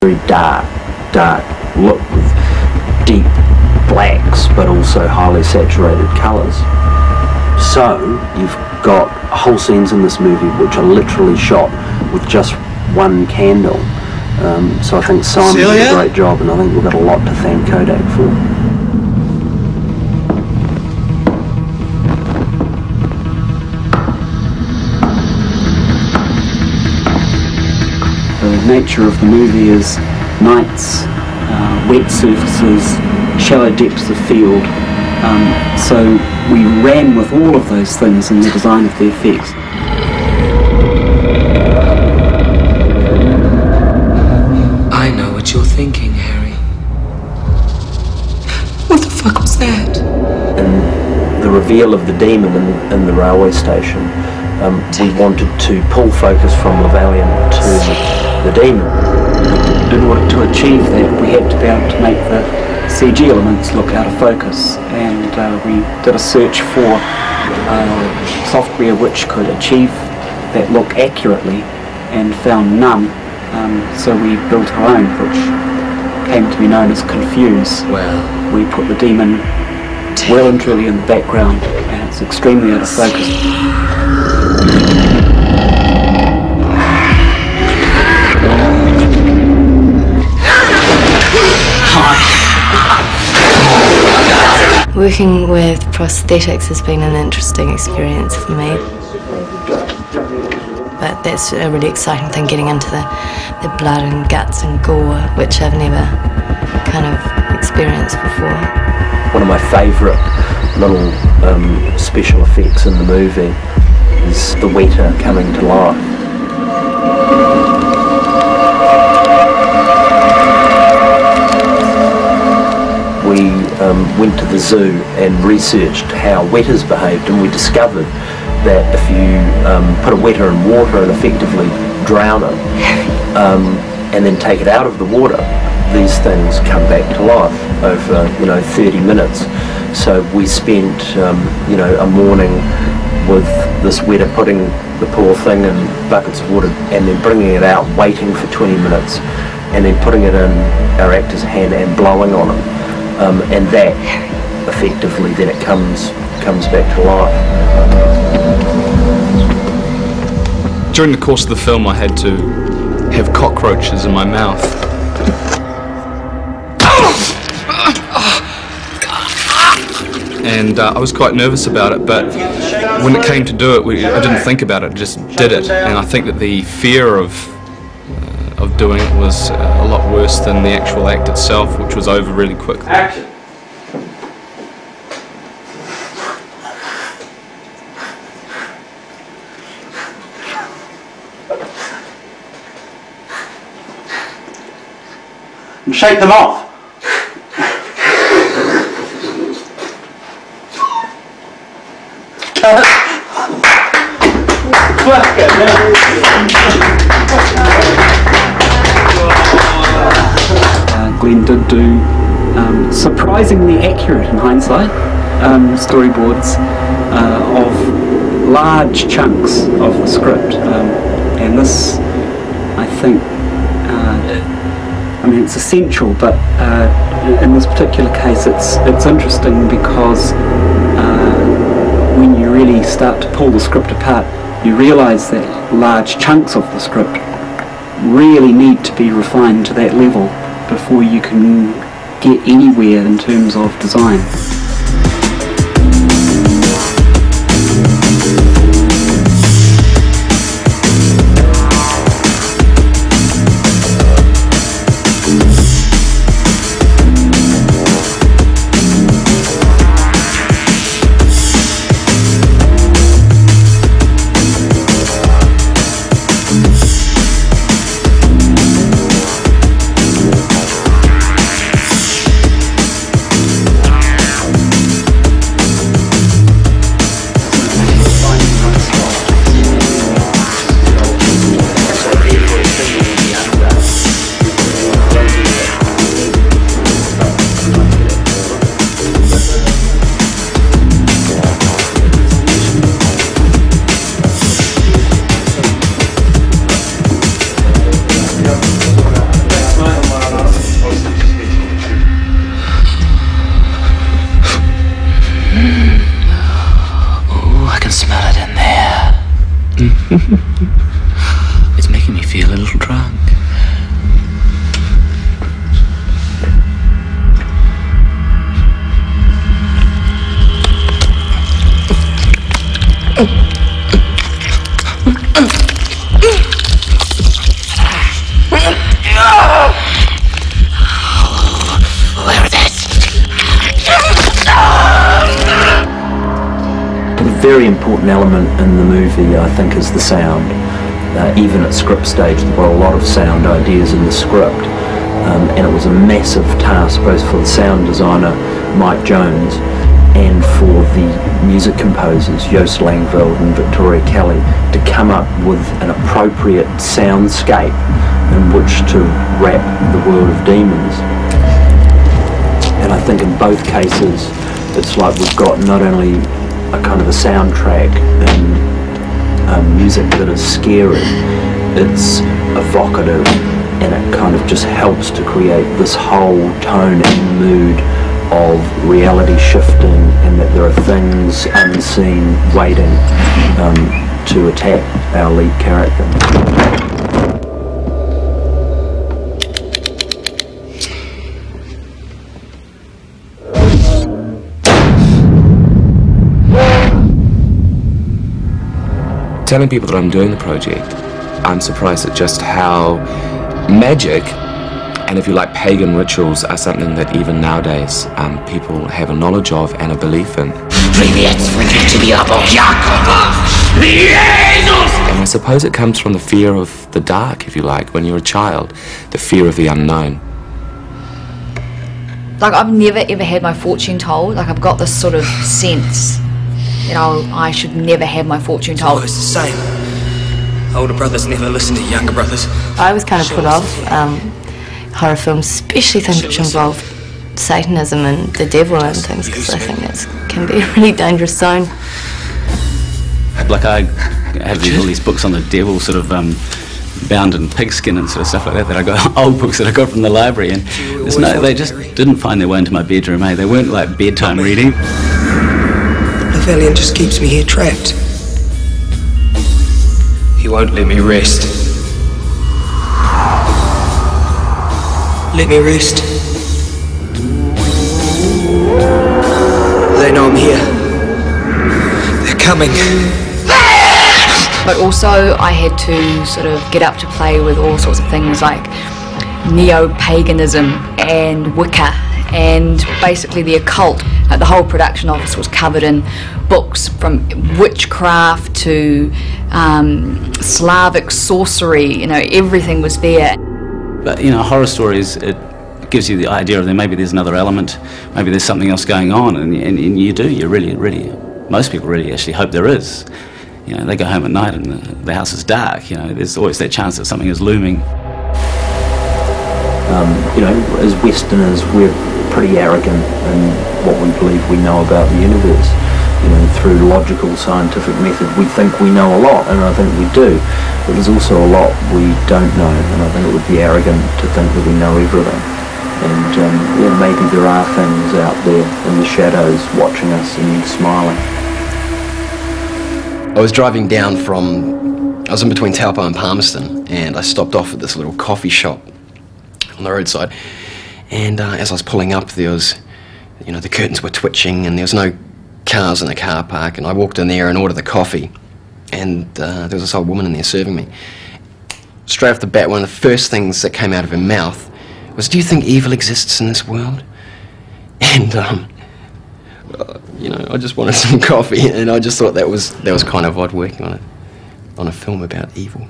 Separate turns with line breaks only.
very dark look with deep blacks, but also highly saturated colours. So you've got whole scenes in this movie which are literally shot with just one candle. So I think Simon did a great job, and I think we've got a lot to thank Kodak for. The nature of the movie is nights, wet surfaces, shallow depths of field, so we ran with all of those things in the design of the effects.
I know what you're thinking, Harry. What the fuck was that?
In the reveal of the demon in the railway station, we wanted to pull focus from the Valiant to the demon. In order to achieve that, we had to be able to make the CG elements look out of focus, and we did a search for software which could achieve that look accurately, and found none. So we built our own, which came to be known as Confuse.
Well,
we put the demon well and truly in the background, and it's extremely out of focus.
Working with prosthetics has been an interesting experience for me. But that's a really exciting thing, getting into the blood and guts and gore, which I've never kind of experienced before.
One of my favourite little special effects in the movie is the wetter coming to life. We went to the zoo and researched how wetters behaved, and we discovered that if you put a wetter in water and effectively drown it, and then take it out of the water, these things come back to life over 30 minutes. So we spent a morning with this wetter, putting the poor thing in buckets of water and then bringing it out, waiting for 20 minutes, and then putting it in our actor's hand and blowing on it. And that effectively then it comes back to life.
During the course of the film I had to have cockroaches in my mouth. And I was quite nervous about it, but when it came to do it, I didn't think about it, just did it. And I think that the fear of doing it was a lot worse than the actual act itself, which was over really quickly.
Action. And shake them off. Cut. Glenn did do surprisingly accurate, in hindsight, storyboards of large chunks of the script, and this, I think, it's essential, but in this particular case it's interesting because when you really start to pull the script apart, you realise that large chunks of the script really need to be refined to that level before you can get anywhere in terms of design.
It's making me feel a little drunk.
A very important element in the movie, I think, is the sound. Even at script stage, there were a lot of sound ideas in the script, and it was a massive task both for the sound designer, Mike Jones, and for the music composers, Joost Langveld and Victoria Kelly, to come up with an appropriate soundscape in which to wrap the world of demons. And I think in both cases, it's like we've got not only a kind of a soundtrack and music that is scary, it's evocative, and it kind of just helps to create this whole tone and mood of reality shifting, and that there are things unseen waiting to attack our lead character.
Telling people that I'm doing the project, I'm surprised at just how magic, and if you like pagan rituals, are something that even nowadays people have a knowledge of and a belief in. And I suppose it comes from the fear of the dark, if you like, when you're a child, the fear of the unknown.
Like, I've never ever had my fortune told. Like, I've got this sort of sense that I should never have my fortune told.
It's the same. Older brothers never listen to younger brothers.
I was kind of put off horror films, especially things which involve Satanism and the devil and things, because I think that can be a really dangerous zone.
Like, I have all these books on the devil, sort of bound in pigskin and sort of stuff like that, that I got, old books that I got from the library, and they just didn't find their way into my bedroom, eh? They weren't like bedtime reading.
The Valiant just keeps me here trapped. He won't let me rest. Let me rest. They know I'm here. They're coming.
But also I had to sort of get up to play with all sorts of things like neo-paganism and Wicca and basically the occult. The whole production office was covered in books from witchcraft to Slavic sorcery, you know, everything was there.
But, you know, horror stories, it gives you the idea of maybe there's another element, maybe there's something else going on, and you really, most people really actually hope there is. You know, they go home at night and the house is dark, you know, there's always that chance that something is looming.
You know, as Westerners, we're pretty arrogant in what we believe we know about the universe. You know, through logical, scientific method, we think we know a lot, and I think we do. But there's also a lot we don't know, and I think it would be arrogant to think that we know everything. And yeah, maybe there are things out there in the shadows watching us and smiling.
I was driving down I was in between Taupo and Palmerston, and I stopped off at this little coffee shop on the roadside, and as I was pulling up, there was, you know, the curtains were twitching and there was no cars in the car park, and I walked in there and ordered the coffee, and there was this old woman in there serving me. Straight off the bat, one of the first things that came out of her mouth was, "Do you think evil exists in this world?" And you know, I just wanted some coffee, and I just thought that was kind of odd, working on a film about evil.